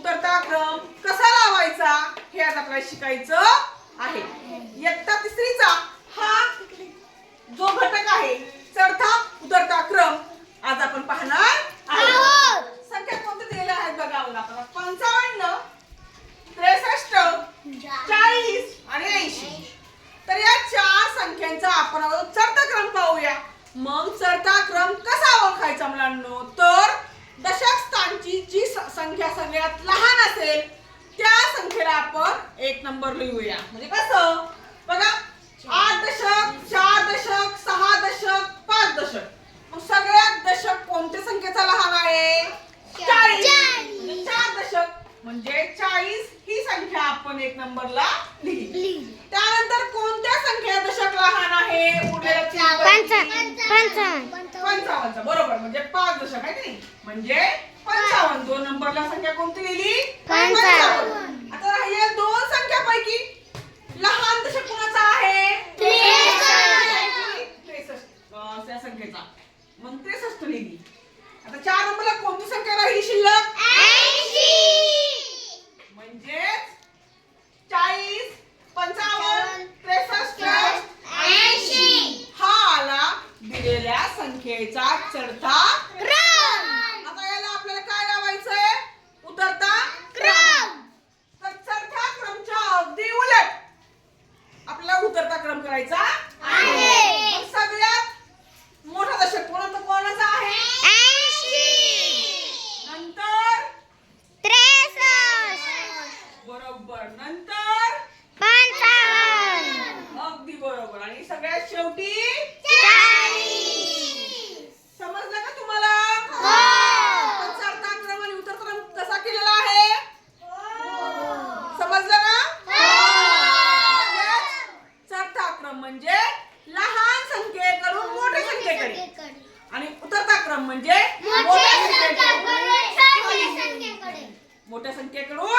उतरता क्रम कसा लावायचा हे आज आपल्याला शिकायचं आहे. इयत्ता तिसरीचा हा जो घटक आहे चढता उतरता क्रम आज आपण पाहणार आहोत. संख्या कोणत्या दिलेल्या आहेत बघा आपल्याला 55, 63, 40 आणि 80. तर या चार संख्यांचा आपण चढता क्रम पाहूया. मग चढता क्रम कसा ओळखायचा मुलांनो, तर दशक स्थानची जी संख्या सगळ्यात लहान असेल त्या संख्येला आपण 1 नंबर लिहूया. म्हणजे कसं बघा 8 दशक, 4 दशक, 6 दशक, 5 दशक. मग सगळ्यात दशक कोणत्या संख्येचा लहान आहे? 40. 4 दशक म्हणजे 40 ही संख्या आपण 1 नंबरला लिहिली. त्यानंतर कोणत्या संख्या दशक लहान आहे? उरलेल्या 55. बरोबर म्हणजे 5 दशक आहे की नाही, म्हणजे 55. 2 नंबरला संख्या कोणती लिहिली? 55. आता या दोन संख्यापैकी लहान दशक कोणाचा आहे? 63. त्या संख्येचा मग 63 लिहिली. आता 4 नंबरला कोणती संख्या राहिली शिल्लक? 80. म्हणजे 40, 55, 63, 80 हा आला दिलेल्या संख्येचा चढता क्रम. आता याला आपल्याला काय लावायचंय? उतरता क्रम. तर चढता क्रमच्या अगदी उलट आपल्याला उतरता क्रम करायचा आहे. सगळ्यात मोठा दशक कोणाचा आहे? 80. नंतर 63. बरोबर. नंतर 55. अगदी बरोबर. आणि सगळ्यात शेवटी 40. समजलं का तुम्हाला? हो. चढता क्रम आणि उतरता क्रम कसा केलेला आहे? समजलं का? चढता क्रम म्हणजे लहान संख्येकडून मोठ्या संख्येकडे आणि उतरता क्रम म्हणजे मोठ्या संख्येकडून